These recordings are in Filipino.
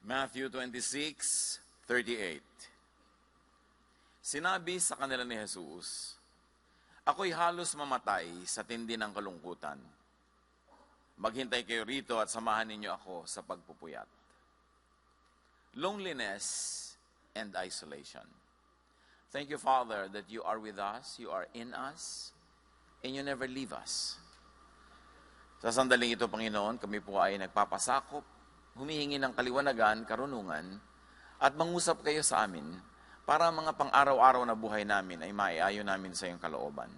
Matthew 26:38. Sinabi sa kanila ni Jesus, "Ako'y halos mamatay sa tindi ng kalungkutan. Maghintay kayo rito at samahan ninyo ako sa pagpupuyat." Loneliness and isolation. Thank you, Father, that you are with us, you are in us, and you never leave us. Sa sandaling ito, Panginoon, kami po ay nagpapasakop, humihingi ng kaliwanagan, karunungan, at mangusap kayo sa amin para mga pang-araw-araw na buhay namin ay maiayo namin sa iyong kalooban.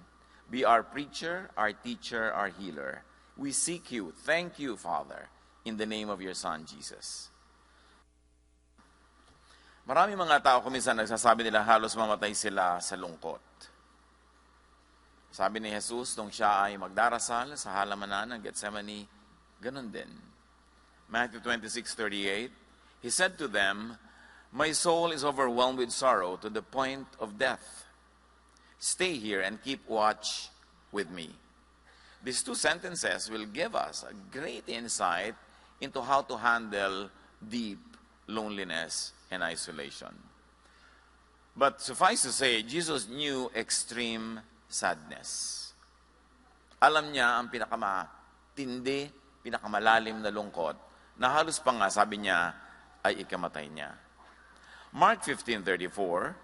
Be our preacher, our teacher, our healer. We seek you. Thank you, Father, in the name of your Son, Jesus. Marami mga tao kuminsan nagsasabi nila halos mamatay sila sa lungkot. Sabi ni Jesus, nung siya ay magdarasal sa halamanan ng Gethsemane, ganun din. Matthew 26:38, He said to them, "My soul is overwhelmed with sorrow to the point of death. Stay here and keep watch with me." These two sentences will give us a great insight into how to handle deep loneliness and isolation. But suffice to say, Jesus knew extreme sadness. Alam niya ang pinakamatindi, pinakamalalim na lungkot, na halos pa nga, sabi niya, ay ikamatay niya. Mark 15:34,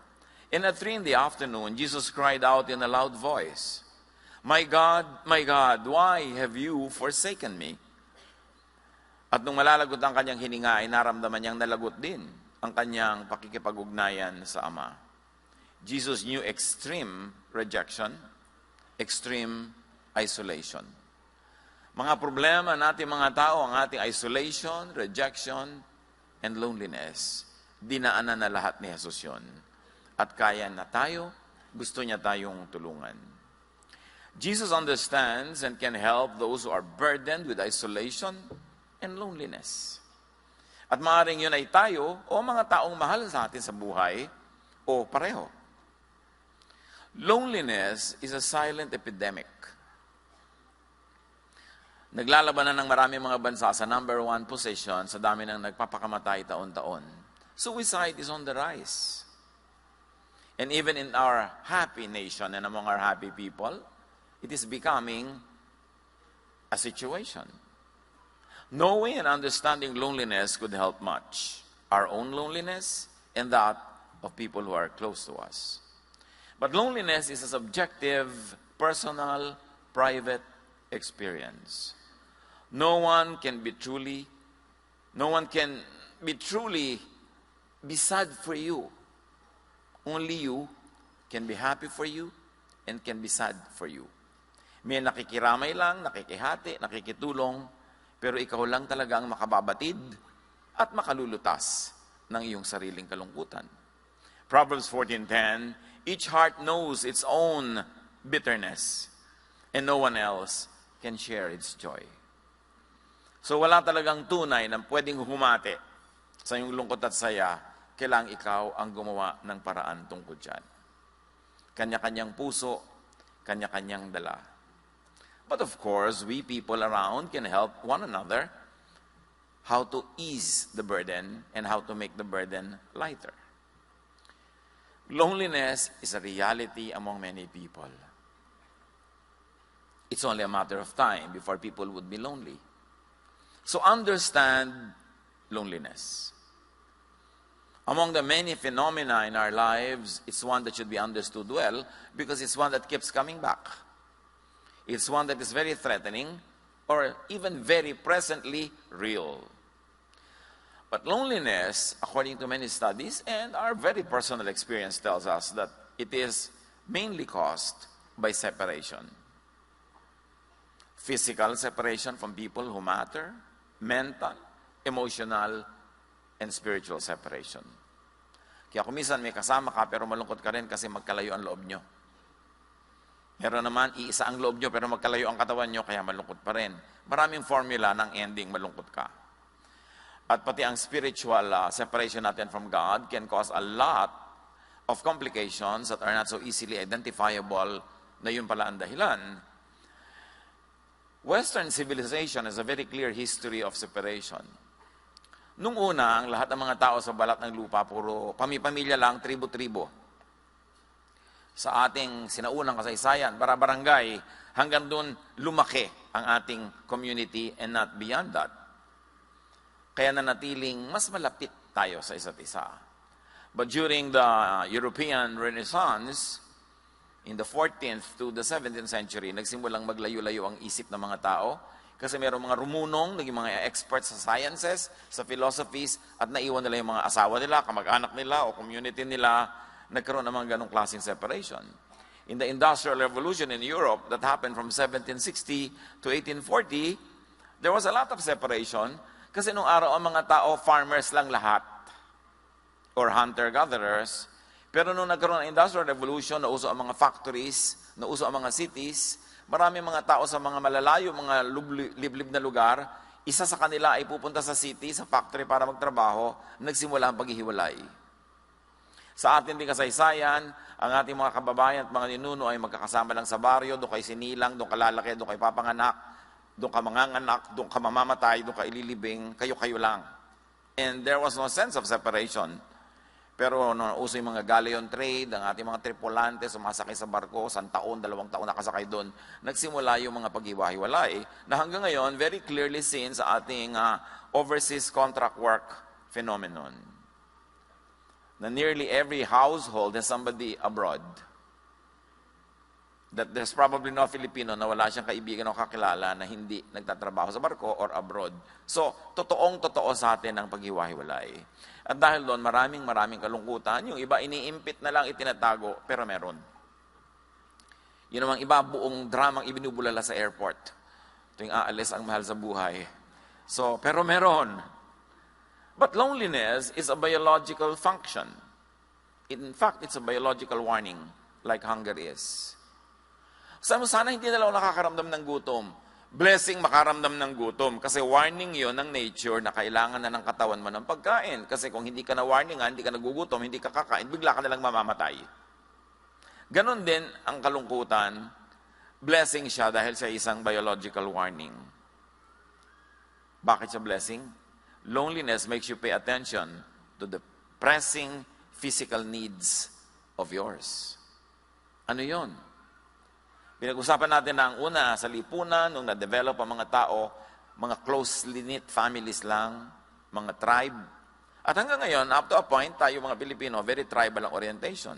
And at 3 p.m, Jesus cried out in a loud voice, my God, why have you forsaken me?" At nung malalagot ang kanyang hininga, ay naramdaman niyang nalagot din ang kanyang pakikipag-ugnayan sa Ama. Jesus knew extreme rejection, extreme isolation. Mga problema natin mga tao, ang ating isolation, rejection, and loneliness, dinaanan na lahat ni Jesus yun. At kaya na tayo, gusto niya tayong tulungan. Jesus understands and can help those who are burdened with isolation and loneliness. At maaaring yun ay tayo o mga taong mahal sa atin sa buhay o pareho. Loneliness is a silent epidemic. Naglalabanan ng marami mga bansa sa number 1 position sa dami ng nagpapakamatay taon-taon. Suicide is on the rise. And even in our happy nation and among our happy people, it is becoming a situation. Knowing and understanding loneliness could help much. Our own loneliness and that of people who are close to us. But loneliness is a subjective, personal, private experience. No one can be truly be sad for you. Only you can be happy for you and can be sad for you. May nakikiramay lang, nakikihati, nakikitulong, pero ikaw lang talaga ang makababatid at makalulutas ng iyong sariling kalungkutan. Proverbs 14:10, Each heart knows its own bitterness, and no one else can share its joy. So wala talagang tunay na pwedeng humati sa iyong lungkot at saya, kailangang ikaw ang gumawa ng paraan tungkol dyan. Kanya-kanyang puso, kanya-kanyang dala. But of course, we people around can help one another how to ease the burden and how to make the burden lighter. Loneliness is a reality among many people. It's only a matter of time before people would be lonely. So understand loneliness. Among the many phenomena in our lives, it's one that should be understood well because it's one that keeps coming back. It's one that is very threatening or even very presently real. But loneliness, according to many studies and our very personal experience tells us that it is mainly caused by separation. Physical separation from people who matter, mental, emotional, and spiritual separation. Kaya kung minsan may kasama ka pero malungkot ka rin kasi magkalayo ang loob nyo. Meron naman, iisa ang loob nyo pero magkalayo ang katawan nyo kaya malungkot pa rin. Maraming formula ng ending malungkot ka. At pati ang spiritual separation natin from God can cause a lot of complications that are not so easily identifiable na yun pala ang dahilan. Western civilization has a very clear history of separation. Nung una, ang lahat ng mga tao sa balat ng lupa, puro pamilya lang, tribo-tribo. Sa ating sinaunang kasaysayan, barangay, hanggang doon lumaki ang ating community and not beyond that. Kaya nanatiling mas malapit tayo sa isa't isa. But during the European Renaissance, in the 14th to the 17th century, nagsimulang maglayo-layo ang isip ng mga tao kasi mayroong mga rumunong, naging mga experts sa sciences, sa philosophies, at naiwan nila yung mga asawa nila, kamag-anak nila, o community nila, nagkaroon ng mga ganong klaseng separation. In the Industrial Revolution in Europe that happened from 1760 to 1840, there was a lot of separation kasi nung araw ang mga tao, farmers lang lahat, or hunter-gatherers. Pero nung nagkaroon ng Industrial Revolution, nauso ang mga factories, nauso ang mga cities, marami mga tao sa mga malalayo, mga liblib na lugar, isa sa kanila ay pupunta sa city, sa factory para magtrabaho, nagsimula ang paghihiwalay. Sa atin din kasaysayan, ang ating mga kababayan at mga ninuno ay magkakasama lang sa baryo, doon kay sinilang, doon ka lalaki, doon kay papanganak, doon ka manganganak, doon ka mamamatay, doon ka ililibing, kayo-kayo lang. And there was no sense of separation. Pero uso yung mga galleon trade, ang ating mga tripulante, sumasakay sa barko, 1 taon, 2 taon nakasakay doon, nagsimula yung mga paghiwa-hiwalay na hanggang ngayon, very clearly seen sa ating overseas contract work phenomenon. Na nearly every household has somebody abroad. That there's probably no Filipino na wala siyang kaibigan o kakilala na hindi nagtatrabaho sa barko or abroad. So, totoong-totoo sa atin ang paghiwa-hiwalay. At dahil doon, maraming kalungkutan. Yung iba, iniimpit na lang, itinatago, pero meron. Yun namang iba, buong dramang ibinubulala sa airport. Tuwing aalis ang mahal sa buhay. So, pero meron. But loneliness is a biological function. In fact, it's a biological warning, like hunger is. Sana hindi na lang nakakaramdam ng gutom. Blessing makaramdam ng gutom. Kasi warning yon ng nature na kailangan na ng katawan mo ng pagkain. Kasi kung hindi ka na warningan, hindi ka nagugutom, hindi ka kakain, bigla ka nalang mamamatay. Ganon din ang kalungkutan. Blessing siya dahil siya isang biological warning. Bakit siya blessing? Loneliness makes you pay attention to the pressing physical needs of yours. Ano yon? Pinag-usapan natin na ang una sa lipunan, nung na-develop ang mga tao, mga closely knit families lang, mga tribe. At hanggang ngayon, up to a point, tayo mga Pilipino, very tribal ang orientation.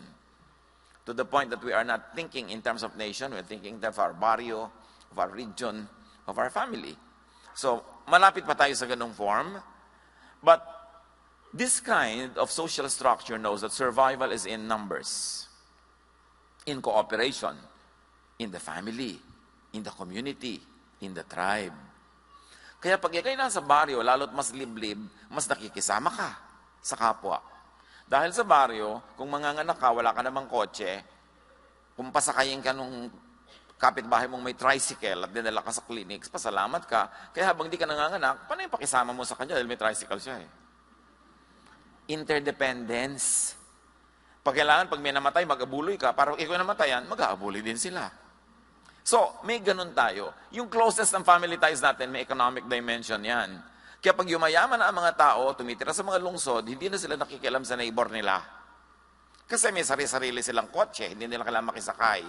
To the point that we are not thinking in terms of nation, we're thinking in terms of our barrio, of our region, of our family. So, malapit pa tayo sa ganung form. But this kind of social structure knows that survival is in numbers, in cooperation, in the family, in the community, in the tribe. Kaya pag ikay nasa baryo, lalo't mas liblib, mas nakikisama ka sa kapwa. Dahil sa baryo, kung manganganak ka, wala ka namang kotse, kung pasakayin ka nung kapitbahay mong may tricycle at dinala ka sa clinics, pasalamat ka. Kaya habang di ka nanganganak, paano yung pakisama mo sa kanya dahil may tricycle siya eh? Interdependence. Pag kailangan, pag may namatay, mag-abuloy ka. Para ikaw namatayan, mag-aabuloy din sila. So, may ganun tayo. Yung closest ng family ties natin, may economic dimension yan. Kaya pag yumayaman na ang mga tao, tumitira sa mga lungsod, hindi na sila nakikialam sa neighbor nila. Kasi may sarili-sarili silang kotse, hindi nila kailangan makisakay.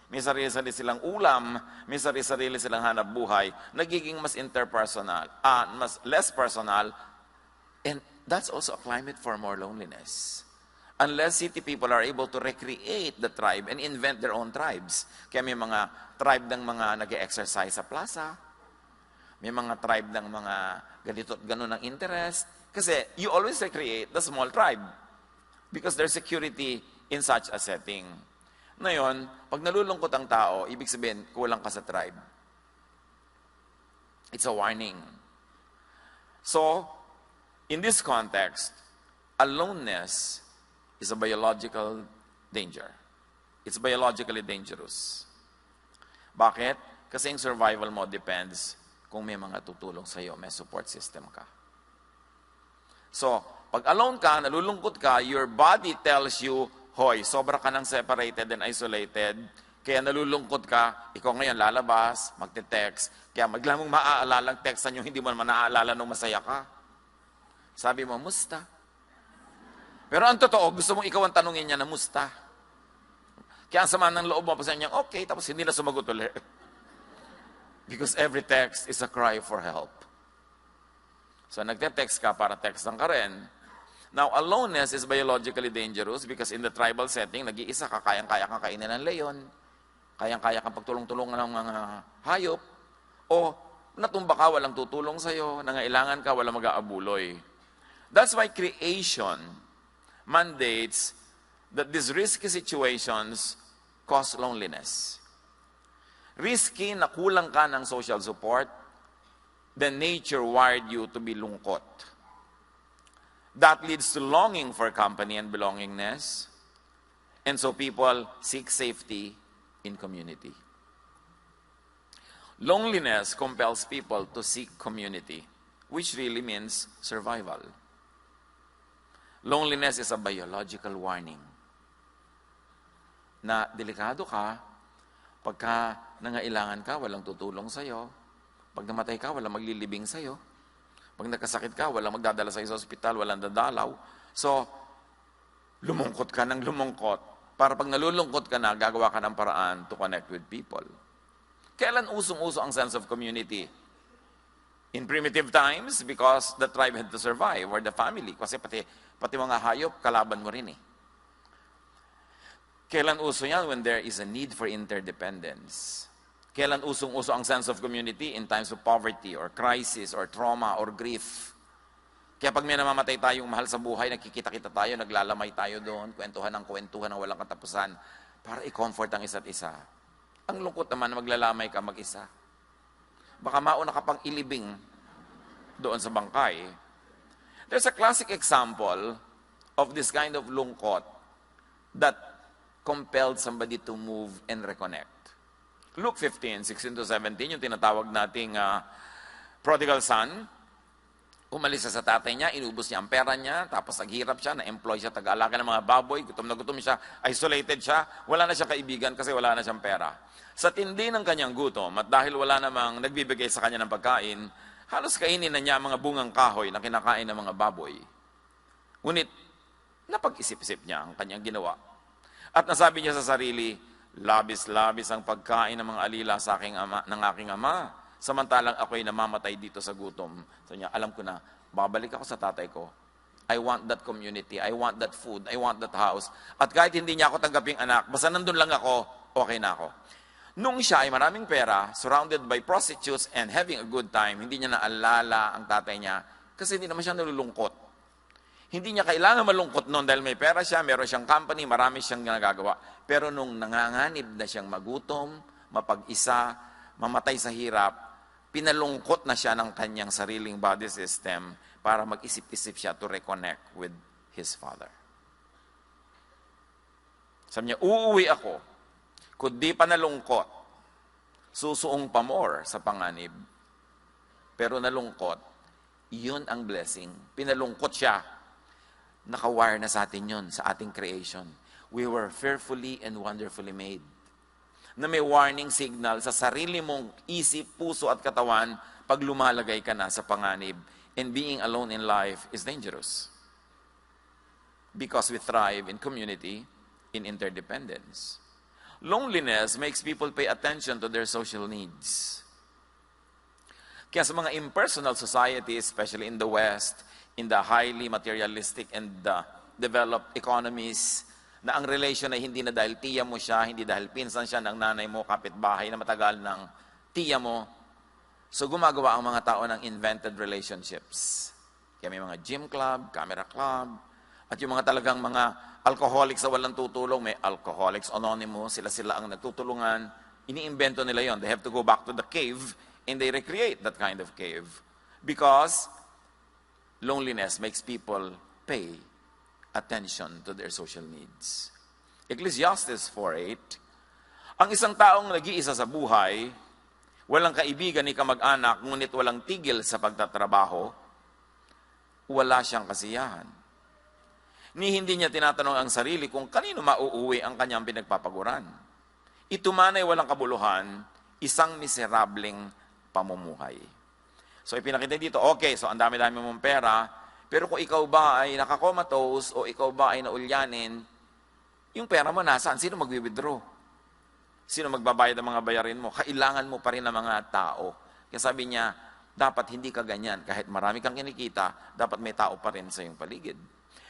May sarili-sarili silang ulam, may sarili-sarili silang hanap buhay, nagiging mas interpersonal, mas less personal, and that's also a climate for more loneliness. Unless city people are able to recreate the tribe and invent their own tribes. Kaya may mga tribe ng mga nag-exercise sa plaza. May mga tribe ng mga ganito at ganun ng interest. Kasi you always recreate the small tribe. Because there's security in such a setting. Ngayon, pag nalulungkot ang tao, ibig sabihin, kulang ka sa tribe. It's a warning. So, in this context, aloneness is a biological danger. It's biologically dangerous. Bakit? Kasi yung survival mo depends kung may mga tutulong sa'yo, may support system ka. So, pag alone ka, nalulungkot ka, your body tells you, hoy, sobra ka ng separated and isolated, kaya nalulungkot ka, ikaw ngayon lalabas, magte-text, kaya maglamang maaalalang textan yung hindi mo naman naaalala nung masaya ka. Sabi mo, musta? Pero ang totoo, gusto mong ikaw ang tanungin niya na musta. Kaya ang sama ng loob mo, pasayan niya, okay, tapos hindi na sumagot ulit. Because every text is a cry for help. So nagte-text ka para textan ka rin. Now, aloneness is biologically dangerous because in the tribal setting, nag-iisa ka, kayang-kaya kang kainin ng leon, kayang-kaya kang pagtulong-tulungan ng mga hayop, o natumba ka, walang tutulong sa'yo, nangailangan ka, walang mag-aabuloy. That's why creation mandates that these risky situations cause loneliness. Risky na kulang ka ng social support, then nature wired you to be lungkot. That leads to longing for company and belongingness, and so people seek safety in community. Loneliness compels people to seek community, which really means survival. Loneliness is a biological warning na delikado ka pagka nangailangan ka, walang tutulong sa'yo. Pag namatay ka, walang maglilibing sa'yo. Pag nagkasakit ka, walang magdadala sa'yo sa ospital, walang dadalaw. So, lumungkot ka ng lumungkot. Para pag nalulungkot ka na, gagawa ka ng paraan to connect with people. Kailan usong-uso ang sense of community? In primitive times, because the tribe had to survive, or the family. Kasi pati mga hayop, kalaban mo rin eh. Kailan uso yan? When there is a need for interdependence. Kailan usong-uso ang sense of community? In times of poverty, or crisis, or trauma, or grief. Kaya pag may namamatay tayong mahal sa buhay, nakikita-kita tayo, naglalamay tayo doon, kwentuhan ng walang katapusan, para i-comfort ang isa't isa. Ang lungkot naman na maglalamay ka mag-isa. Baka mauna ka pang ilibing doon sa bangkay. There's a classic example of this kind of lungkot that compelled somebody to move and reconnect. Luke 15:16-17, yung tinatawag nating prodigal son, umalis sa tatay niya, inubos niya ang pera niya, tapos naghirap siya, na-employ siya, taga-alaga ng mga baboy, gutom na gutom siya, isolated siya, wala na siyang kaibigan kasi wala na siyang pera. Sa tindi ng kanyang gutom, at dahil wala namang nagbibigay sa kanya ng pagkain, halos kainin na niya ang mga bungang kahoy na kinakain ng mga baboy. Ngunit, napag-isip-isip niya ang kanyang ginawa. At nasabi niya sa sarili, labis-labis ang pagkain ng mga alila sa ng aking ama, samantalang ako'y namamatay dito sa gutom. So niya, alam ko na, babalik ako sa tatay ko. I want that community, I want that food, I want that house. At kahit hindi niya ako tanggaping anak, basta nandun lang ako, okay na ako. Nung siya ay maraming pera, surrounded by prostitutes and having a good time, hindi niya naalala ang tatay niya kasi hindi naman siya nalulungkot. Hindi niya kailangan malungkot noon dahil may pera siya, meron siyang company, marami siyang nagagawa. Pero nung nanganganib na siyang magutom, mapag-isa, mamatay sa hirap, pinalungkot na siya ng kanyang sariling body system para mag-isip-isip siya to reconnect with his father. Sabi niya, uuwi ako, kundi pa nalungkot, susuong pa more sa panganib. Pero nalungkot, yun ang blessing. Pinalungkot siya. Nakawire na sa atin yun, sa ating creation. We were fearfully and wonderfully made. Na may warning signal sa sarili mong isip, puso at katawan pag lumalagay ka na sa panganib. And being alone in life is dangerous. Because we thrive in community, in interdependence. Loneliness makes people pay attention to their social needs. Kaya sa mga impersonal societies, especially in the West, in the highly materialistic and developed economies, na ang relation ay hindi na dahil tiya mo siya, hindi dahil pinsan siya ng nanay mo, kapitbahay na matagal ng tiya mo. So gumagawa ang mga tao ng invented relationships. Kaya may mga gym club, camera club, at yung mga talagang mga alcoholics sa walang tutulong, may Alcoholics Anonymous, sila ang nagtutulungan, iniimbento nila yon. They have to go back to the cave and they recreate that kind of cave. Because loneliness makes people pay attention to their social needs. Ecclesiastes 4:8, ang isang taong nag-iisa sa buhay, walang kaibigan ni kamag-anak, ngunit walang tigil sa pagtatrabaho, wala siyang kasiyahan. Ni hindi niya tinatanong ang sarili kung kanino mauuwi ang kanyang pinagpapaguran. Ito man ay walang kabuluhan, isang miserableng pamumuhay. So ipinakita dito, okay, so ang dami-dami mong pera, Pero kung ikaw ba ay nakakomatose o ikaw ba ay naulyanin, yung pera mo nasaan? Sino magwi-withdraw? Sino magbabayad ng mga bayarin mo? Kailangan mo pa rin ng mga tao. Kaya sabi niya, dapat hindi ka ganyan. Kahit marami kang kinikita, dapat may tao pa rin sa iyong paligid.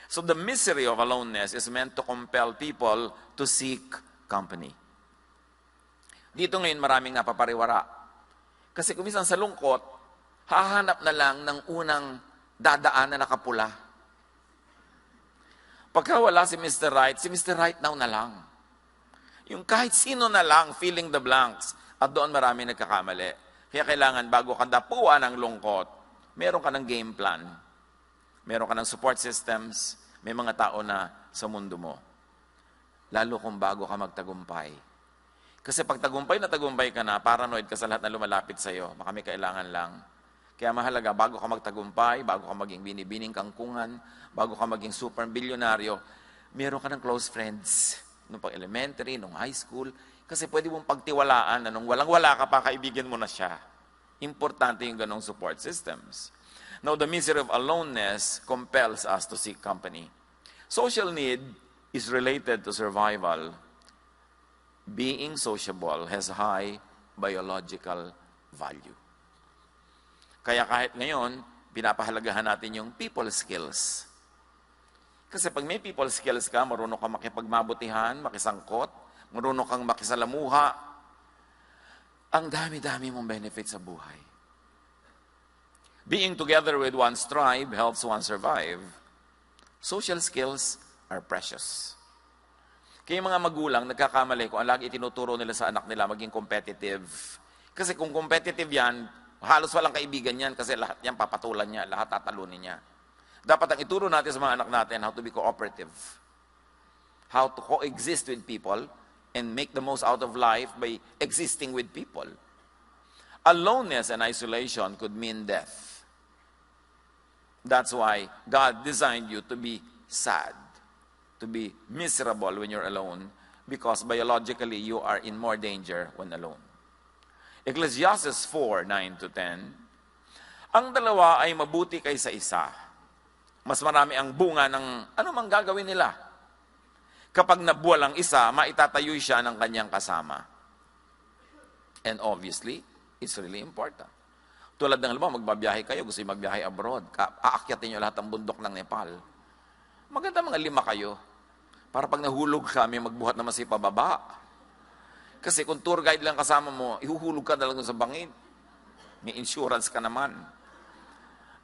So the misery of aloneness is meant to compel people to seek company. Dito ngayon maraming napapariwara. Kasi kung minsan sa lungkot, hahanap na lang ng unang dadaan na nakapula. Pagka wala si Mr. Right, si Mr. Right now na lang. Yung kahit sino na lang, filling the blanks. At doon marami nagkakamali. Kaya kailangan bago ka dapuan ng lungkot, meron ka ng game plan. Meron ka ng support systems. May mga tao na sa mundo mo. Lalo kung bago ka magtagumpay. Kasi pag tagumpay ka na, paranoid ka sa lahat na lumalapit sa'yo. Baka may kailangan lang. Kaya mahalaga, bago ka magtagumpay, bago ka maging binibining kangkungan, bago ka maging super bilyonaryo, meron ka ng close friends. Nung pag-elementary, nung high school. Kasi pwede mong pagtiwalaan na nung walang-wala ka pa, kaibigan mo na siya. Importante yung ganong support systems. Now, the misery of aloneness compels us to seek company. Social need is related to survival. Being sociable has high biological value. Kaya kahit ngayon, pinapahalagahan natin yung people skills. Kasi pag may people skills ka, marunong kang makipagmabutihan, makisangkot, marunong kang makisalamuha, ang dami-dami mong benefits sa buhay. Being together with one's tribe helps one survive. Social skills are precious. Kaya yung mga magulang, nagkakamali kung lagi itinuturo nila sa anak nila maging competitive. Kasi kung competitive yan, halos walang kaibigan yan kasi lahat yan papatulan niya, lahat tatalunin niya. Dapat ang ituro natin sa mga anak natin how to be cooperative. How to coexist with people and make the most out of life by existing with people. Aloneness and isolation could mean death. That's why God designed you to be sad, to be miserable when you're alone, because biologically you are in more danger when alone. Ecclesiastes 4:9-10, ang dalawa ay mabuti kaysa isa. Mas marami ang bunga ng anumang gagawin nila. Kapag nabuwal ang isa, maitatayoy siya ng kanyang kasama. And obviously, it's really important. Tulad ng halimbawa, magbabiyahe kayo, gusto yung magbiyahe abroad, aakyatin nyo lahat ng bundok ng Nepal. Maganda mga 5 kayo. Para pag nahulog ka, may magbuhat naman sa pababa. Kasi kung tour guide lang kasama mo, ihuhulog ka na lang sa bangin. May insurance ka naman.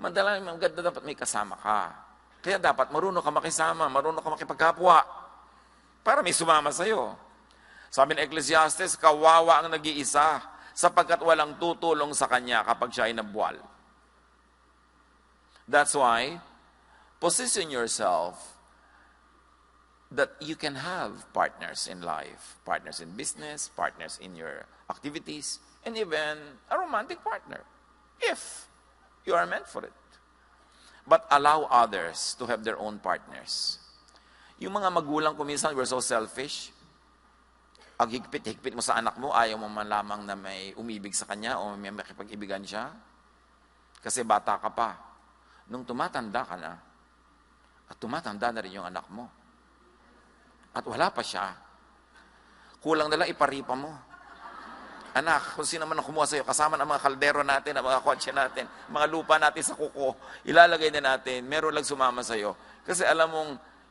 Madalang maganda dapat may kasama ka. Kaya dapat marunong ka makisama, marunong ka makipagkapwa. Para may sumama sa'yo. Sabi ng Ecclesiastes, kawawa ang nag-iisa sapagkat walang tutulong sa kanya kapag siya ay nabuwal. That's why, position yourself that you can have partners in life, partners in business, partners in your activities, and even a romantic partner, if you are meant for it. But allow others to have their own partners. Yung mga magulang ko minsan, we're so selfish. Ang higpit-higpit mo sa anak mo, ayaw mo man lamang na may umibig sa kanya o may makipag-ibigan siya. Kasi bata ka pa. Nung tumatanda ka na, at tumatanda na rin yung anak mo. At wala pa siya. Kulang na lang iparipa mo. Anak, kung sino man ang kumuha sa'yo, kasama ng mga kaldero natin, ang mga kotse natin, mga lupa natin sa kuko, ilalagay na natin, meron lang sumama sa'yo. Kasi alam mong,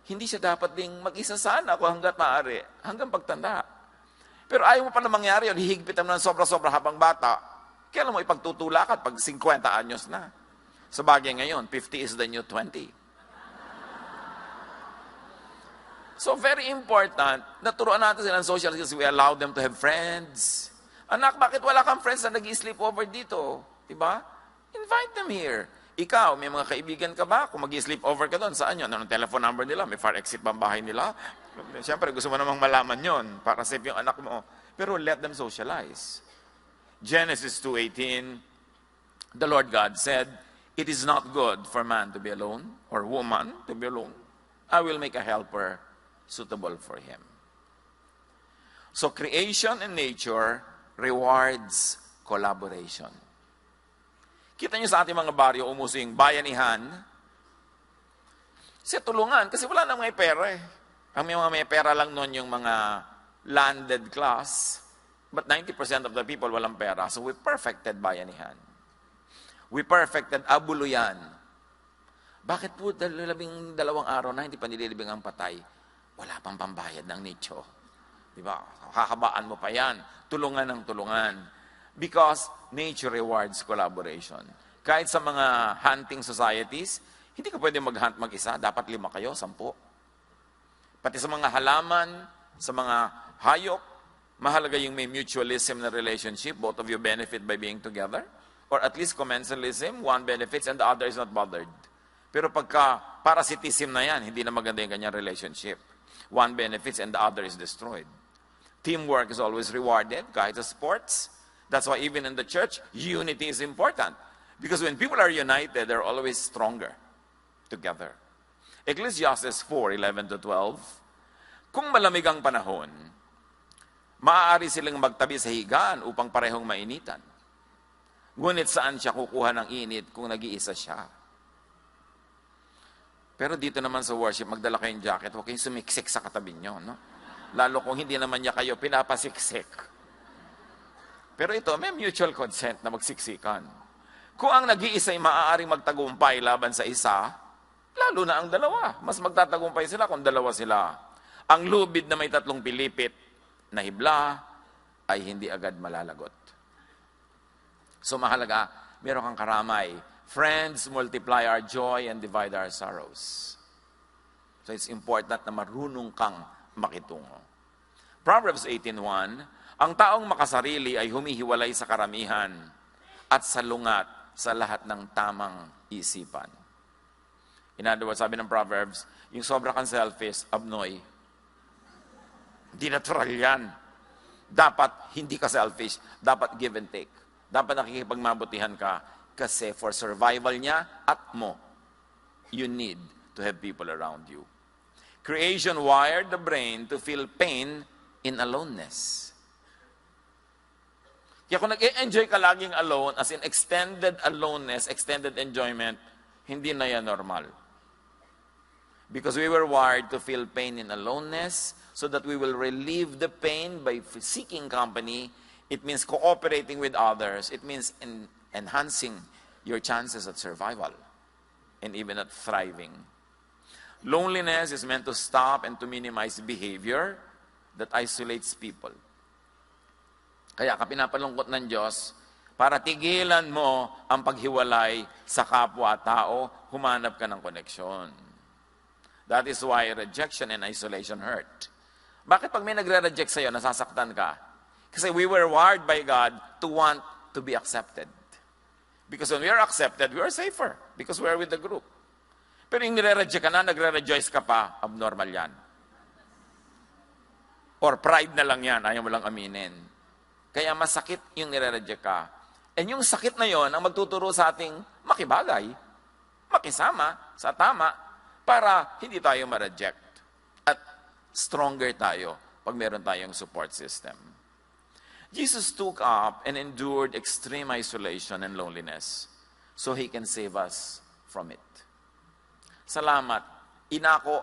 hindi siya dapat ding mag-isa sana kung hanggat maaari, hanggang pagtanda. Pero ayaw mo pa na mangyari yun, hihigpitan mo ng sobra-sobra habang bata, kailan mo ipagtutulakat pag 50 anyos na. Sa bagay ngayon, 50 is the new 20. So very important, naturuan natin sila ng social skills, we allow them to have friends. Anak, bakit wala kang friends na nag-i-sleep over dito? Diba? Invite them here. Ikaw, may mga kaibigan ka ba? Kung mag-i-sleep over ka doon, saan yun? Anong telephone number nila? May fire exit ba ang bahay nila? Siyempre, gusto mo namang malaman yon para safe yung anak mo. Pero let them socialize. Genesis 2:18, the Lord God said, "It is not good for man to be alone, or woman to be alone. I will make a helper suitable for him." So creation and nature rewards collaboration. Kita nyo sa ating mga baryo, umuso yung bayanihan, Kasi tulungan, kasi wala nang may pera eh. Ang mga may pera lang noon yung mga landed class, but 90% of the people walang pera. So we perfected bayanihan. We perfected abuluyan. Bakit po 12 araw na hindi pa nililibing ang patay? Wala pang pambayad ng nicho. Diba? Kakabaan mo pa yan. Tulungan ng tulungan. Because nature rewards collaboration. Kahit sa mga hunting societies, hindi ka pwede mag-hunt mag-isa. Dapat 5 kayo, 10. Pati sa mga halaman, sa mga hayop, mahalaga yung may mutualism na relationship. Both of you benefit by being together. Or at least commensalism, one benefits and the other is not bothered. Pero pagka parasitism na yan, hindi na maganda yung kanyang relationship. One benefits and the other is destroyed. Teamwork is always rewarded, kahit sa sports. That's why even in the church, unity is important. Because when people are united, they're always stronger together. Ecclesiastes 4:11-12, kung malamig ang panahon, maaari silang magtabi sa higaan upang parehong mainitan. Ngunit saan siya kukuha ng init kung nag-iisa siya? Pero dito naman sa worship, magdala kayong jacket, huwag kayong sumiksik sa katabi nyo, no? Lalo kung hindi naman niya kayo pinapasiksik. Pero ito, may mutual consent na magsiksikan. Kung ang nag-iisa ay maaaring magtagumpay laban sa isa, lalo na ang dalawa. Mas magtatagumpay sila kung dalawa sila. Ang lubid na may 3 pilipit na hibla ay hindi agad malalagot. So mahalaga, meron kang karamay. Friends multiply our joy and divide our sorrows. So it's important na marunong kang makitungo. Proverbs 18:1, ang taong makasarili ay humihiwalay sa karamihan at salungat sa lahat ng tamang isipan. In other words, sabi ng Proverbs, yung sobra kang selfish, abnoy. Hindi natural yan. Dapat hindi ka selfish. Dapat give and take. Dapat nakikipagmabutihan ka kasi for survival niya at mo, you need to have people around you. Creation wired the brain to feel pain in aloneness. Kaya kung nag-enjoy ka laging alone, as in extended aloneness, extended enjoyment, hindi na yan normal. Because we were wired to feel pain in aloneness so that we will relieve the pain by seeking company. It means cooperating with others. It means enhancing your chances at survival and even at thriving. Loneliness is meant to stop and to minimize behavior that isolates people. Kaya ka pinapalungkot ng Diyos para tigilan mo ang paghiwalay sa kapwa-tao, humanap ka ng koneksyon. That is why rejection and isolation hurt. Bakit pag may nagre-reject sa'yo, nasasaktan ka? Kasi we were wired by God to want to be accepted. Because when we are accepted, we are safer because we are with the group. Pero yung nire-reject ka na, nagre-rejoice ka pa, abnormal yan. Or pride na lang yan, ayaw mo lang aminin. Kaya masakit yung nire-reject ka. And yung sakit na yon ang magtuturo sa ating makibagay, makisama sa tama, para hindi tayo ma-reject. At stronger tayo pag meron tayong support system. Jesus took up and endured extreme isolation and loneliness so He can save us from it. Salamat. Inako,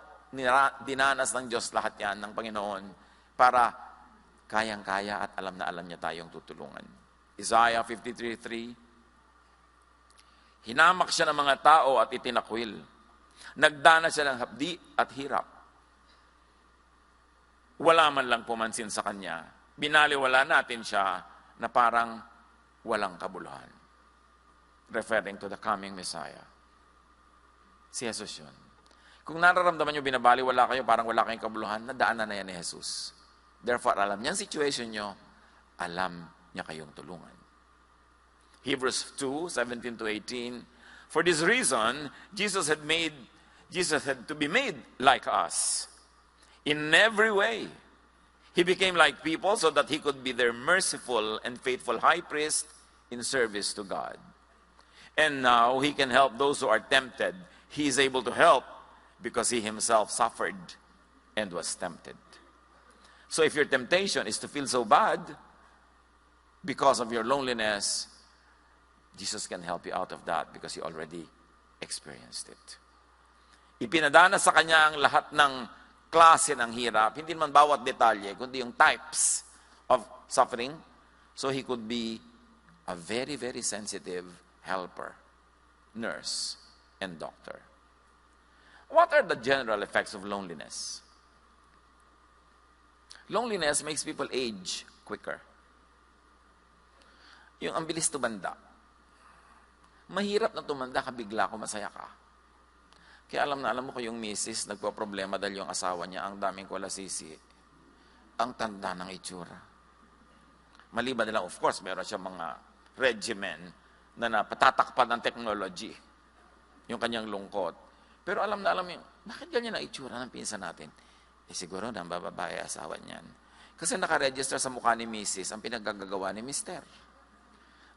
dinanas ng Diyos lahat yan ng Panginoon para kayang-kaya at alam na alam niya tayong tutulungan. Isaiah 53:3, hinamak siya ng mga tao at itinakwil. Nagdana siya ng hapdi at hirap. Wala man lang pumansin sa kanya. Binaliwala natin siya na parang walang kabuluhan. Referring to the coming Messiah. Si Jesus yun. Kung nararamdaman nyo binabaliwala kayo, parang wala kayong kabuluhan, nadaanan na yan ni Jesus. Therefore, alam niya ang situation nyo, alam niya kayong tulungan. Hebrews 2:17-18, for this reason, Jesus had to be made like us. In every way, He became like people so that He could be their merciful and faithful high priest in service to God. And now, He can help those who are tempted. He is able to help because He Himself suffered and was tempted. So if your temptation is to feel so bad because of your loneliness, Jesus can help you out of that because He already experienced it. Ipinadana sa kanya ang lahat ng klase ng hirap, hindi naman bawat detalye, kundi yung types of suffering, so he could be a very, very sensitive helper, nurse, and doctor. What are the general effects of loneliness? Loneliness makes people age quicker. Yung ang bilis tumanda. Mahirap na tumanda ka bigla kung masaya ka. Kaya alam mo ko yung misis, nagpo-problema dahil yung asawa niya, ang daming kulasisi. Ang tanda ng itsura. Maliban nila, of course, meron siya mga regimen na napatatakpan ng technology. Yung kanyang lungkot. Pero alam yung, bakit ganyan ang itsura ng pinsan natin? Siguro nang bababae asawa niyan. Kasi nakaregister sa mukha ni misis ang pinaggagawa ni mister.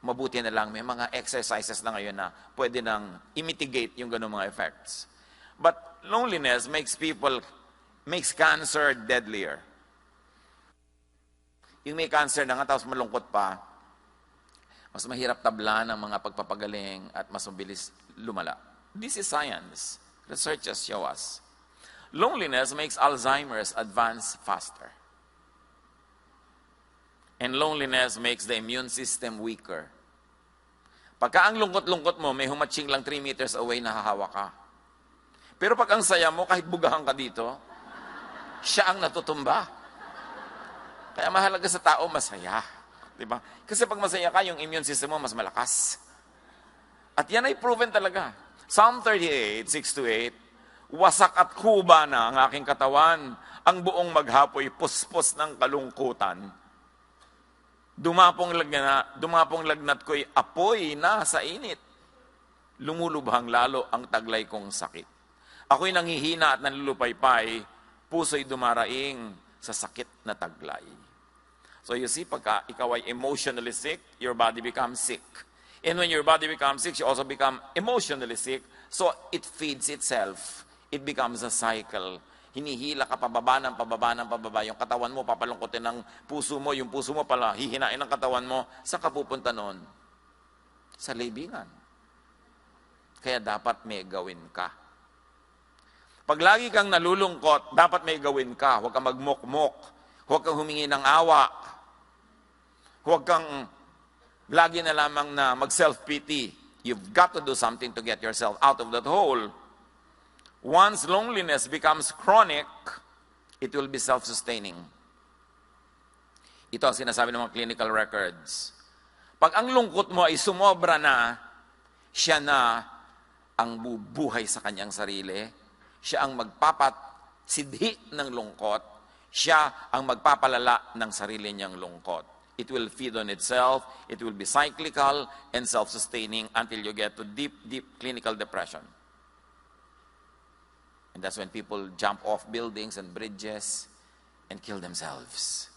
Mabuti na lang, may mga exercises na ngayon na pwede nang imitigate yung ganung mga effects. But loneliness makes cancer deadlier. Yung may cancer na nga, tapos malungkot pa, mas mahirap tablan ang mga pagpapagaling at mas mabilis lumala. This is science. Researchers show us. Loneliness makes Alzheimer's advance faster. And loneliness makes the immune system weaker. Pagka ang lungkot-lungkot mo, may humatching lang 3 meters away, nahahawa ka. Pero pag ang saya mo, kahit bugahan ka dito, siya ang natutumba. Kaya mahalaga sa tao, masaya. Diba? Kasi pag masaya ka, yung immune system mo mas malakas. At yan ay proven talaga. Psalm 38, 6-8, wasak at kuba na ang aking katawan, ang buong maghapoy, puspos ng kalungkutan. Dumapong lagnat ko'y apoy na sa init. Lumulubhang lalo ang taglay kong sakit. Ako'y nanghihina at nanlulupaypay, puso'y dumaraing sa sakit na taglay. So you see, pagka ikaw ay emotionally sick, your body becomes sick. And when your body becomes sick, you also become emotionally sick. So it feeds itself. It becomes a cycle. Hinihila ka pababa. Yung katawan mo, papalungkotin ng puso mo. Yung puso mo pala, hihinain ng katawan mo. Saan ka pupunta noon? Sa libingan. Kaya dapat may gawin ka. Pag lagi kang nalulungkot, dapat may gawin ka. Huwag kang magmukmok. Huwag kang humingi ng awa. Huwag kang lagi na lamang na mag-self-pity. You've got to do something to get yourself out of that hole. Once loneliness becomes chronic, it will be self-sustaining. Ito ang sinasabi ng mga clinical records. Pag ang lungkot mo ay sumobra na, siya na ang bubuhay sa kanyang sarili. Siya ang magpapatsidhi ng lungkot. Siya ang magpapalala ng sarili niyang lungkot. It will feed on itself. It will be cyclical and self-sustaining until you get to deep, deep clinical depression. And that's when people jump off buildings and bridges and kill themselves.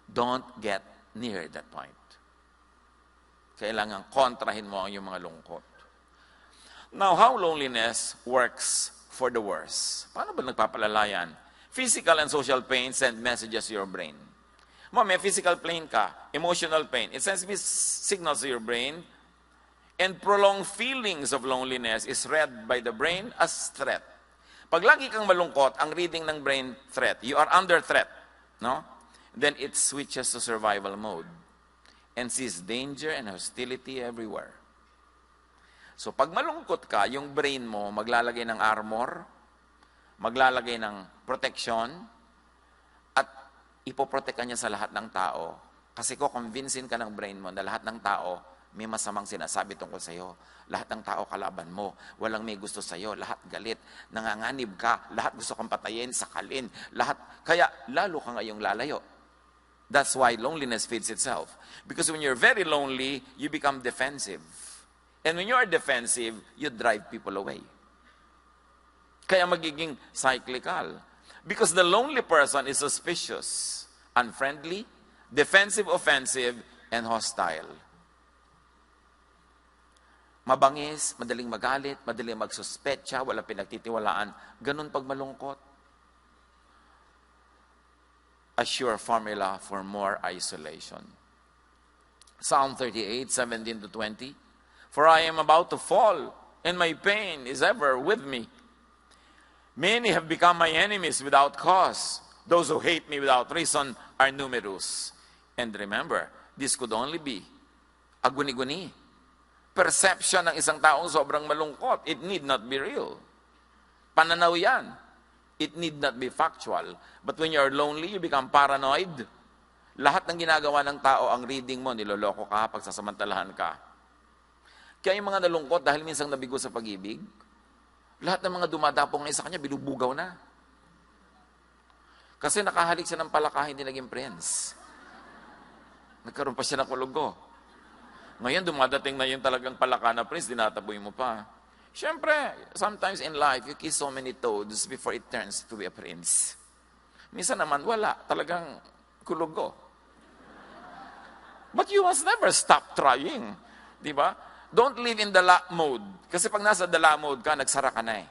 Don't get near that point. Kailangan kontrahin mo ang iyong mga lungkot. Now, how loneliness works for the worse. Paano ba nagpapalala yan? Physical and social pain send messages to your brain. May physical pain ka, emotional pain. It sends signals to your brain. And prolonged feelings of loneliness is read by the brain as threat. Pag lagi kang malungkot, ang reading ng brain threat. You are under threat. No? Then it switches to survival mode and sees danger and hostility everywhere. So pag malungkot ka, yung brain mo maglalagay ng armor, maglalagay ng protection, at ipoprotect ka niya sa lahat ng tao. Kasi convincein ka ng brain mo na lahat ng tao may masamang sinasabi tungkol sa iyo. Lahat ng tao kalaban mo. Walang may gusto sa iyo. Lahat galit. Nanganganib ka. Lahat gusto kang patayin, sakalin. Lahat. Kaya lalo ka ngayong lalayo. That's why loneliness feeds itself. Because when you're very lonely, you become defensive. And when you are defensive, you drive people away. Kaya magiging cyclical. Because the lonely person is suspicious, unfriendly, defensive, offensive, and hostile. Mabangis, madaling magalit, madaling magsuspetsa, wala pinagtitiwalaan. Ganun pag malungkot. A sure formula for more isolation. Psalm 38, 17-20. For I am about to fall, and my pain is ever with me. Many have become my enemies without cause. Those who hate me without reason are numerous. And remember, this could only be a guni-guni. Perception ng isang taong sobrang malungkot. It need not be real. Pananaw yan. It need not be factual. But when you're lonely, you become paranoid. Lahat ng ginagawa ng tao, ang reading mo, niloloko ka, pagsasamantalahan ka. Kaya yung mga nalungkot dahil minsan nabigo sa pag-ibig, lahat ng mga dumadapong ngayon sa kanya, binubugaw na. Kasi nakahalik siya ng palaka, hindi naging prince. Nagkaroon pa siya ng kulugo. Ngayon, dumadating na yung talagang palaka na prince, dinataboy mo pa. Siyempre, sometimes in life, you kiss so many toads before it turns to be a prince. Minsan naman, wala. Talagang kulugo. But you must never stop trying. Di ba? Don't live in the la mode. Kasi pag nasa the la mode ka, nagsara ka na eh.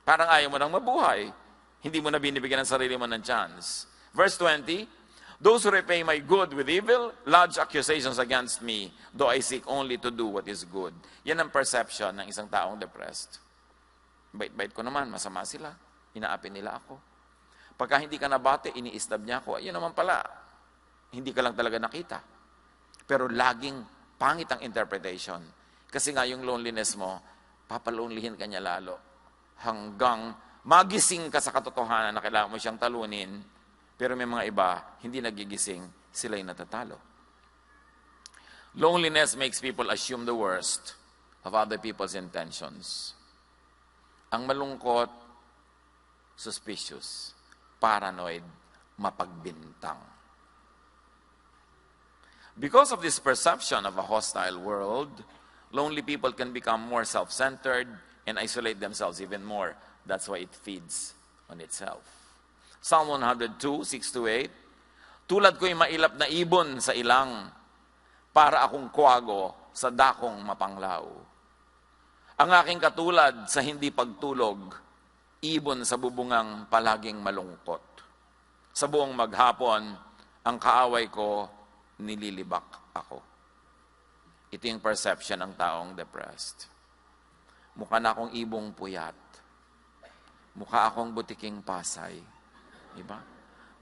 Parang ayaw mo nang mabuhay. Hindi mo na binibigyan ng sarili mo ng chance. Verse 20, those who repay my good with evil, lodge accusations against me, though I seek only to do what is good. Yan ang perception ng isang taong depressed. Bait-bait ko naman, masama sila. Inaapi nila ako. Pagka hindi ka nabate, ini-stab niya ako. Ayun naman pala, hindi ka lang talaga nakita. Pero laging pangit ang interpretation. Kasi nga yung loneliness mo, papalonelihin ka niya lalo. Hanggang magising ka sa katotohanan na kailangan mo siyang talunin, pero may mga iba, hindi nagigising, sila'y natatalo. Loneliness makes people assume the worst of other people's intentions. Ang malungkot, suspicious, paranoid, mapagbintang. Because of this perception of a hostile world, lonely people can become more self-centered and isolate themselves even more. That's why it feeds on itself. Psalm 102, 6-8, tulad ko'y mailap na ibon sa ilang, para akong kuwago sa dakong mapanglaw. Ang aking katulad sa hindi pagtulog, ibon sa bubungang palaging malungkot. Sa buong maghapon, ang kaaway ko, nililibak ako. Ito yung perception ng taong depressed. Mukha na akong ibong puyat. Mukha akong butiking Pasay. Diba?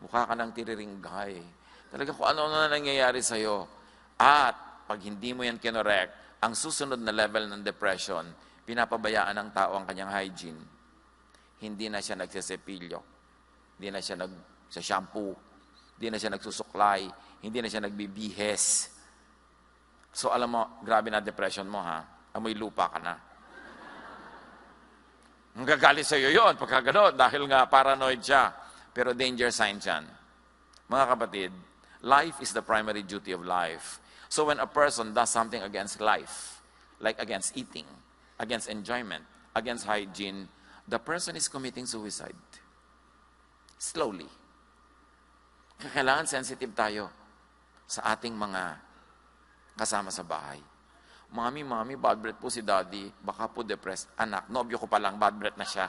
Mukha ka ng tiriringgay. Talaga kung ano na nangyayari sa'yo. At pag hindi mo yan kinorek, ang susunod na level ng depression, pinapabayaan ng tao ang kanyang hygiene. Hindi na siya nagsasepilyo. Hindi na siya nagsa-shampoo. Hindi na siya nagsusuklay. Hindi na siya nagbibihes. So alam mo, grabe na depression mo ha. Amoy lupa ka na. Ang gagalit sa'yo yun, pagka gano'n, dahil nga paranoid siya. Pero danger sign yan. Mga kapatid, life is the primary duty of life. So when a person does something against life, like against eating, against enjoyment, against hygiene, the person is committing suicide. Slowly. Kailangan sensitive tayo sa ating mga kasama sa bahay. Mami, bad breath po si daddy, baka po depressed. Anak, nobyo ko pa lang, bad breath na siya.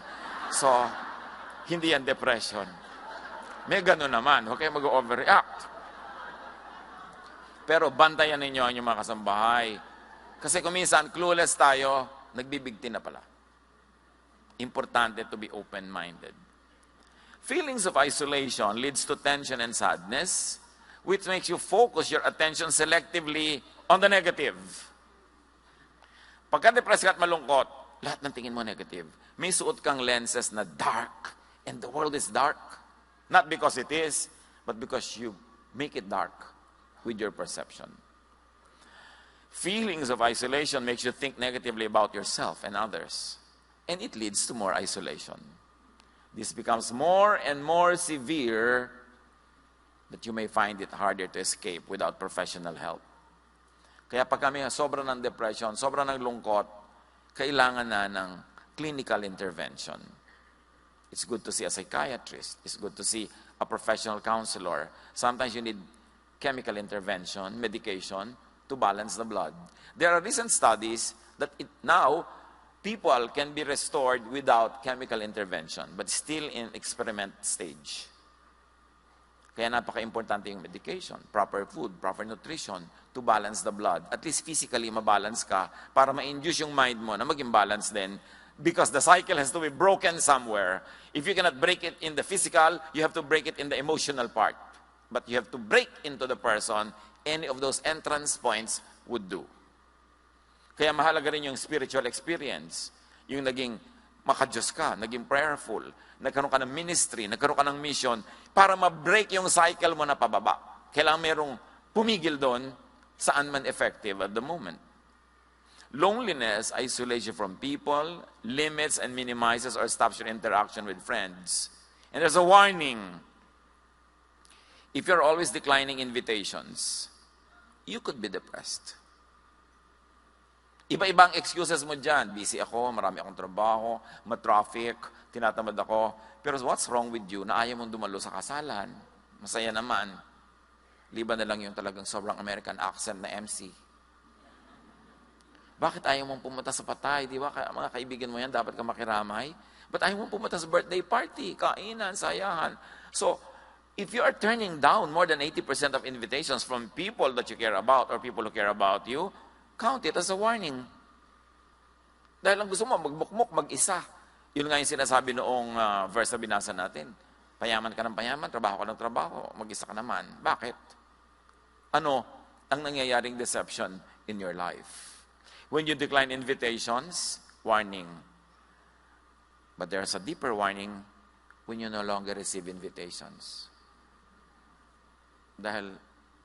So, hindi yan depression. May gano'n naman, huwag kayo mag-overreact. Pero bantayan ninyo ang inyong mga kasambahay. Kasi kung minsan, clueless tayo, nagbibigti na pala. Importante to be open-minded. Feelings of isolation leads to tension and sadness, which makes you focus your attention selectively on the negative. Pagka-depressed ka at malungkot, lahat ng tingin mo negative. May suot kang lenses na dark, and the world is dark. Not because it is, but because you make it dark with your perception. Feelings of isolation makes you think negatively about yourself and others, and it leads to more isolation. This becomes more and more severe that you may find it harder to escape without professional help. Kaya pag kami sobrang ng depression, sobrang ng lungkot, kailangan na ng clinical intervention. It's good to see a psychiatrist. It's good to see a professional counselor. Sometimes you need chemical intervention, medication, to balance the blood. There are recent studies that now people can be restored without chemical intervention, but still in experiment stage. Kaya napaka-importante yung medication, proper food, proper nutrition to balance the blood. At least physically mabalance ka para ma-induce yung mind mo na maging balance din Because the cycle has to be broken somewhere. If you cannot break it in the physical, you have to break it in the emotional part. But you have to break into the person. Any of those entrance points would do. Kaya mahalaga rin yung spiritual experience. Yung naging makadiyos ka, naging prayerful, nagkaroon ka ng ministry, nagkaroon ka ng mission, para ma-break yung cycle mo na pababa. Kailangan merong pumigil doon saan man effective at the moment. Loneliness, isolation from people, limits and minimizes or stops your interaction with friends. And there's a warning. If you're always declining invitations, you could be depressed. Iba-ibang excuses mo dyan. Busy ako, marami akong trabaho, ma-traffic, tinatamad ako. Pero what's wrong with you na ayaw mong dumalo sa kasalan? Masaya naman. Liban na lang yung talagang sobrang American accent na MC. Bakit ayaw mong pumunta sa patay? Di ba? Mga kaibigan mo yan, dapat ka makiramay. But ayaw mong pumunta sa birthday party, kainan, sayahan. So, if you are turning down more than 80% of invitations from people that you care about or people who care about you, count it as a warning. Dahil ang gusto mo, magbukmok, mag-isa. Yun nga yung sinasabi noong verse na binasa natin. Payaman ka ng payaman, trabaho ka ng trabaho, mag-isa ka naman. Bakit? Ano ang nangyayaring deception in your life? When you decline invitations, warning. But there's a deeper warning when you no longer receive invitations. Dahil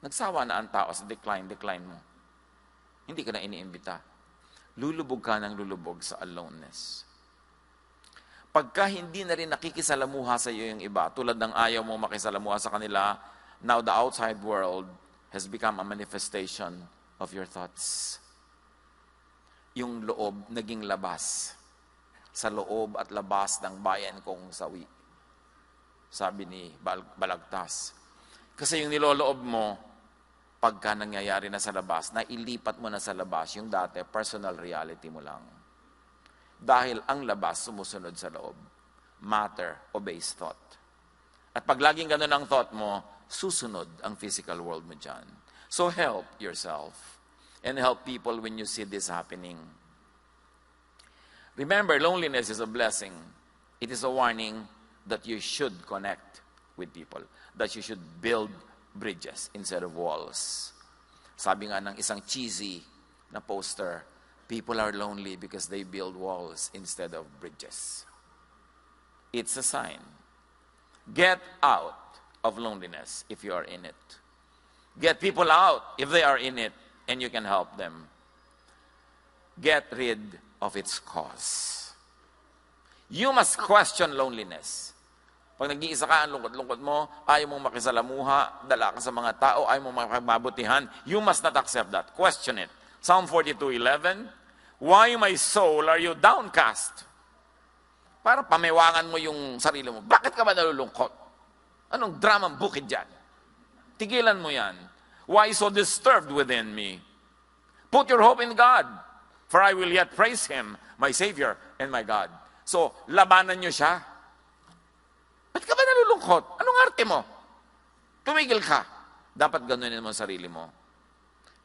nagsawa na ang tao sa decline mo. Hindi ka na iniimbita. Lulubog ka ng lulubog sa aloneness. Pagka hindi na rin nakikisalamuha sa iyo yung iba, tulad ng ayaw mo makisalamuha sa kanila, now the outside world has become a manifestation of your thoughts. Yung loob naging labas. Sa loob at labas ng bayan kong sawi. Sabi ni Balagtas. Kasi yung niloloob mo, pagka nangyayari na sa labas, nailipat mo na sa labas, yung dati, personal reality mo lang. Dahil ang labas sumusunod sa loob. Matter obeys thought. At pag laging ganun ang thought mo, susunod ang physical world mo dyan. So help yourself. And help people when you see this happening. Remember, loneliness is a blessing. It is a warning that you should connect with people. That you should build bridges instead of walls. Sabi nga ng isang cheesy na poster, people are lonely because they build walls instead of bridges. It's a sign. Get out of loneliness if you are in it. Get people out if they are in it. And you can help them. Get rid of its cause. You must question loneliness. Pag nag-iisa ka, ang lungkot-lungkot mo, ayaw mong makisalamuha, dala ka sa mga tao, ayaw mong makapagmabutihan, you must not accept that. Question it. Psalm 42:11, why, my soul, are you downcast? Para pamewangan mo yung sarili mo. Bakit ka ba nalulungkot? Anong dramang bukid dyan? Tigilan mo yan. Why so disturbed within me? Put your hope in God, for I will yet praise Him, my Savior and my God. So, labanan nyo siya. Ba't ka ba nalulungkot? Anong arte mo? Tumigil ka. Dapat ganunin mo ang sarili mo.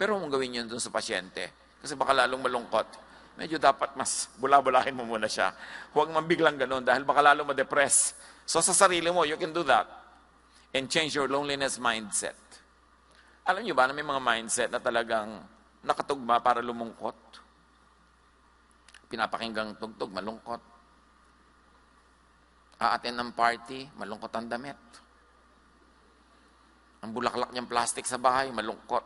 Pero huwag mong gawin yun dun sa pasyente. Kasi baka lalong malungkot. Medyo dapat mas bula-bulahin mo muna siya. Huwag man biglang ganun dahil baka lalong ma-depress. So sa sarili mo, you can do that. And change your loneliness mindset. Alam niyo ba na may mga mindset na talagang nakatugma para lumungkot? Pinapakinggang tugtog, malungkot. Aaten ng party, malungkot ang damit. Ang bulaklak niyang plastic sa bahay, malungkot.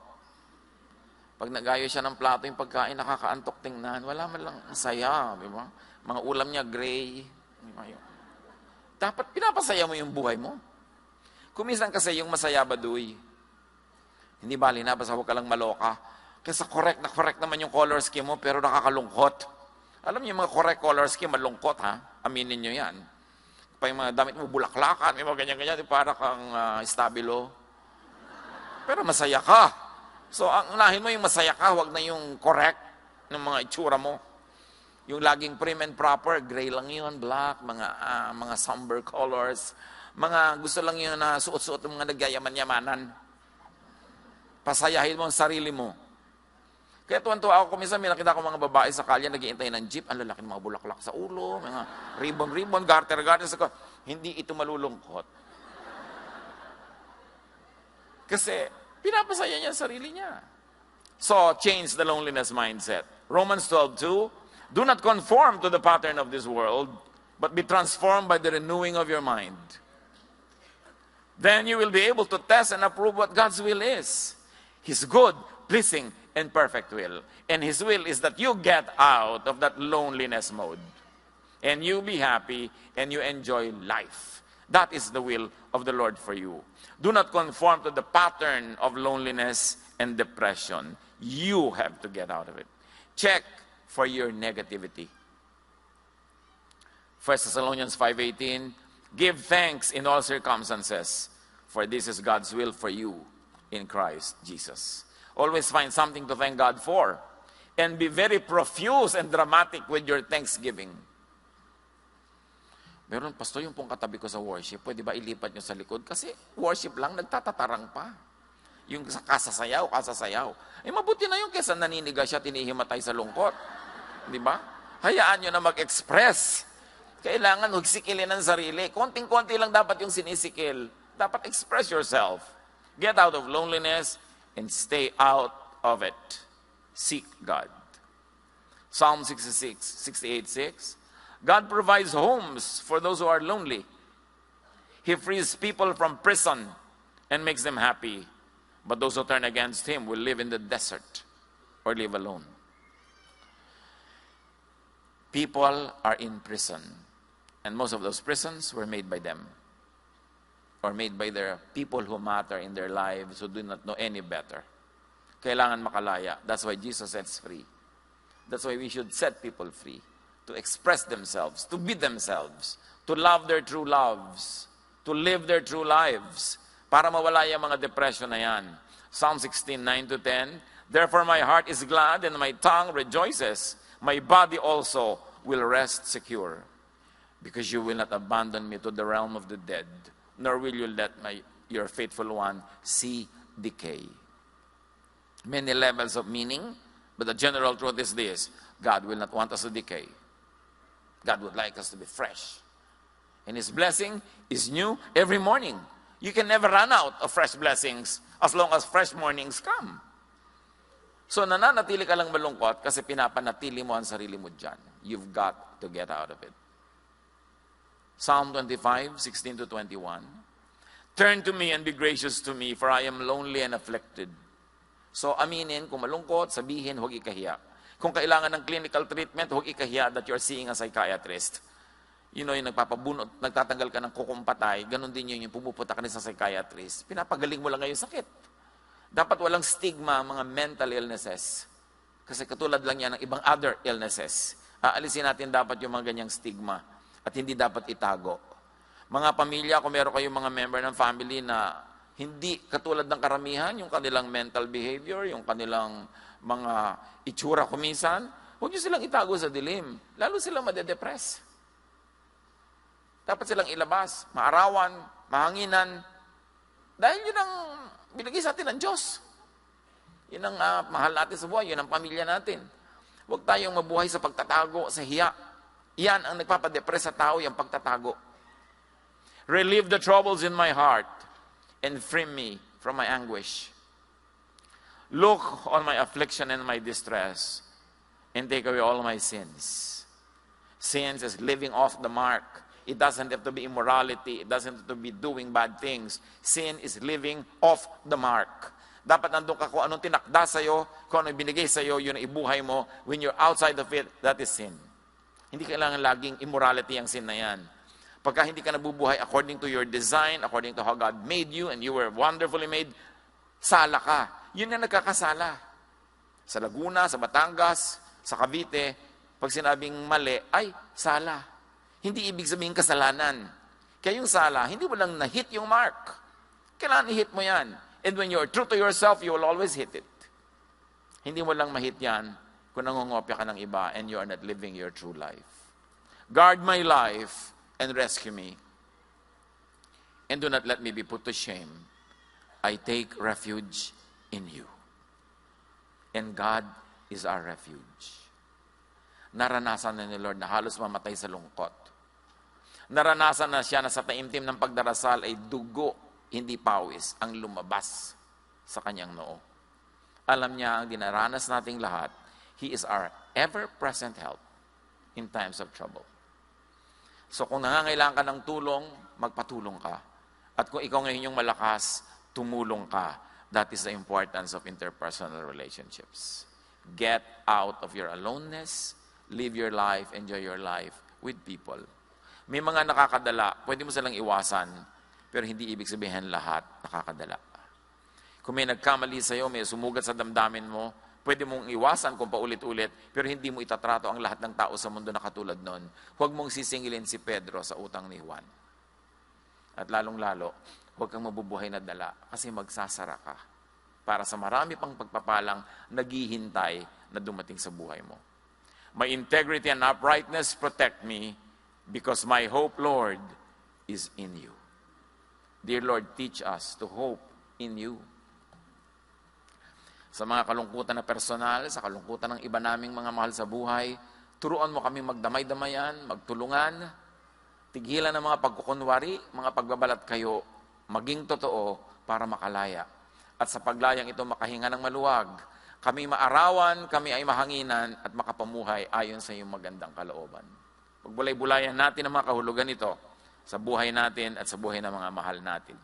Pag nagayo siya ng plato yung pagkain, nakakaantok tingnan. Wala man lang saya, di ba? Mga ulam niya, gray. Dapat pinapasaya mo yung buhay mo. Kuminsan kasi yung masaya baduy. Hindi bali na, basta huwag ka lang maloka. Kasi correct naman yung color scheme mo, pero nakakalungkot. Alam niyo, yung mga correct color scheme, malungkot ha? Aminin niyo yan. Pa yung mga damit mo, bulaklakan, may mga ganyan-ganyan, para kang estabilo. Pero masaya ka. So, ang unahin mo yung masaya ka, huwag na yung correct ng mga itsura mo. Yung laging prim and proper, gray lang yun, black, mga somber colors, mga gusto lang yun na suot-suot ng mga nagyayaman-yamanan. Pasayahin mo ang sarili mo. Kaya tuwan-tuwa ako, minsan may nakita ko mga babae sa kalye, nag-iintay ng jeep, ang lalaki ng mga bulaklak sa ulo, mga ribbon-ribbon, garter-garter. Hindi ito malulungkot. Kasi, pinapasaya niya ang sarili niya. So, change the loneliness mindset. Romans 12:2, do not conform to the pattern of this world, but be transformed by the renewing of your mind. Then you will be able to test and approve what God's will is. His good, pleasing, and perfect will. And His will is that you get out of that loneliness mode. And you be happy and you enjoy life. That is the will of the Lord for you. Do not conform to the pattern of loneliness and depression. You have to get out of it. Check for your negativity. 1 Thessalonians 5:18, give thanks in all circumstances, for this is God's will for you in Christ Jesus. Always find something to thank God for. And be very profuse and dramatic with your thanksgiving. Meron, pastor, yung pong katabi ko sa worship, pwede ba ilipat nyo sa likod? Kasi worship lang, nagtatatarang pa. Yung kasasayaw. Mabuti na yung kesa naniniga siya, tinihimatay sa lungkot. Di ba? Hayaan nyo na mag-express. Kailangan hugsikilin ang sarili. Konting-konti lang dapat yung sinisikil. Dapat express yourself. Get out of loneliness and stay out of it. Seek God. Psalm 68:6. God provides homes for those who are lonely. He frees people from prison and makes them happy. But those who turn against Him will live in the desert or live alone. People are in prison. And most of those prisons were made by them. Or made by their people who matter in their lives, who do not know any better. Kailangan makalaya. That's why Jesus sets free. That's why we should set people free. To express themselves, to be themselves, to love their true loves, to live their true lives, para mawala yung mga depression na yan. Psalm 16:9-10, therefore my heart is glad and my tongue rejoices. My body also will rest secure. Because you will not abandon me to the realm of the dead, nor will you let your faithful one see decay. Many levels of meaning, but the general truth is this: God will not want us to decay. God would like us to be fresh. And His blessing is new every morning. You can never run out of fresh blessings as long as fresh mornings come. So nananatili ka lang malungkot kasi pinapanatili mo ang sarili mo dyan. You've got to get out of it. Psalm 25:16-21. Turn to me and be gracious to me, for I am lonely and afflicted. So aminin, kung malungkot, sabihin, huwag ikahiya. Kung kailangan ng clinical treatment, huwag ikahiya that you're seeing a psychiatrist. Yung nagpapabunot, nagtatanggal ka ng kukumpatay, ganun din yung pumupunta ka sa psychiatrist. Pinapagaling mo lang ngayon sakit. Dapat walang stigma mga mental illnesses. Kasi katulad lang yan ng ibang other illnesses. Aalisin natin dapat yung mga ganyang stigma at hindi dapat itago. Mga pamilya, kung meron kayong mga member ng family na hindi katulad ng karamihan, yung kanilang mental behavior, yung kanilang mga itsura kuminsan, huwag nyo silang itago sa dilim. Lalo silang madedepress. Dapat silang ilabas, maarawan, mahanginan. Dahil yun ang binigay sa atin ng Diyos. Yun ang mahal natin sa buhay, yun ang pamilya natin. Huwag tayong mabuhay sa pagtatago, sa hiya. Yan ang nagpapadepress sa tao, yung pagtatago. Relieve the troubles in my heart and free me from my anguish. Look on my affliction and my distress and take away all my sins. Sins is living off the mark. It doesn't have to be immorality. It doesn't have to be doing bad things. Sin is living off the mark. Dapat nandun ka kung anong tinakda sa'yo, kung anong binigay sa'yo, yun ang ibuhay mo. When you're outside of it, that is sin. Hindi kailangan laging immorality ang sin na yan. Pagka hindi ka nabubuhay according to your design, according to how God made you, and you were wonderfully made, sala ka. Yun na nagkakasala. Sa Laguna, sa Batangas, sa Cavite, pag sinabing mali, ay, sala. Hindi ibig sabihin kasalanan. Kaya yung sala, hindi mo lang na-hit yung mark. Kailangan i-hit mo yan. And when you're true to yourself, you will always hit it. Hindi mo lang ma-hit yan kung nangungopya ka ng iba and you are not living your true life. Guard my life and rescue me. And do not let me be put to shame. I take refuge in you. And God is our refuge. Naranasan na ni Lord na halos mamatay sa lungkot. Naranasan na siya na sa taimtim ng pagdarasal ay dugo, hindi pawis, ang lumabas sa kanyang noo. Alam niya ang dinaranas nating lahat. He is our ever-present help in times of trouble. So kung nangangailangan ka ng tulong, magpatulong ka. At kung ikaw ngayon yung malakas, tumulong ka. That is the importance of interpersonal relationships. Get out of your aloneness, live your life, enjoy your life with people. May mga nakakadala, pwede mo silang iwasan, pero hindi ibig sabihin lahat nakakadala. Kung may nagkamali sa'yo, may sumugat sa damdamin mo, pwede mong iwasan kung paulit-ulit, pero hindi mo itatrato ang lahat ng tao sa mundo na katulad nun. Huwag mong sisingilin si Pedro sa utang ni Juan. At lalong-lalo, huwag kang mabubuhay na dala kasi magsasara ka para sa marami pang pagpapalang naghihintay na dumating sa buhay mo. My integrity and uprightness protect me because my hope, Lord, is in you. Dear Lord, teach us to hope in you. Sa mga kalungkutan na personal, sa kalungkutan ng iba naming mga mahal sa buhay, turuan mo kami magdamay-damayan, magtulungan, tigilan ng mga pagkukunwari, mga pagbabalat kayo, maging totoo para makalaya. At sa paglayang ito makahinga ng maluwag, kami maarawan, kami ay mahanginan at makapamuhay ayon sa iyong magandang kalooban. Pagbulay-bulayan natin ang mga kahulugan ito sa buhay natin at sa buhay ng mga mahal natin.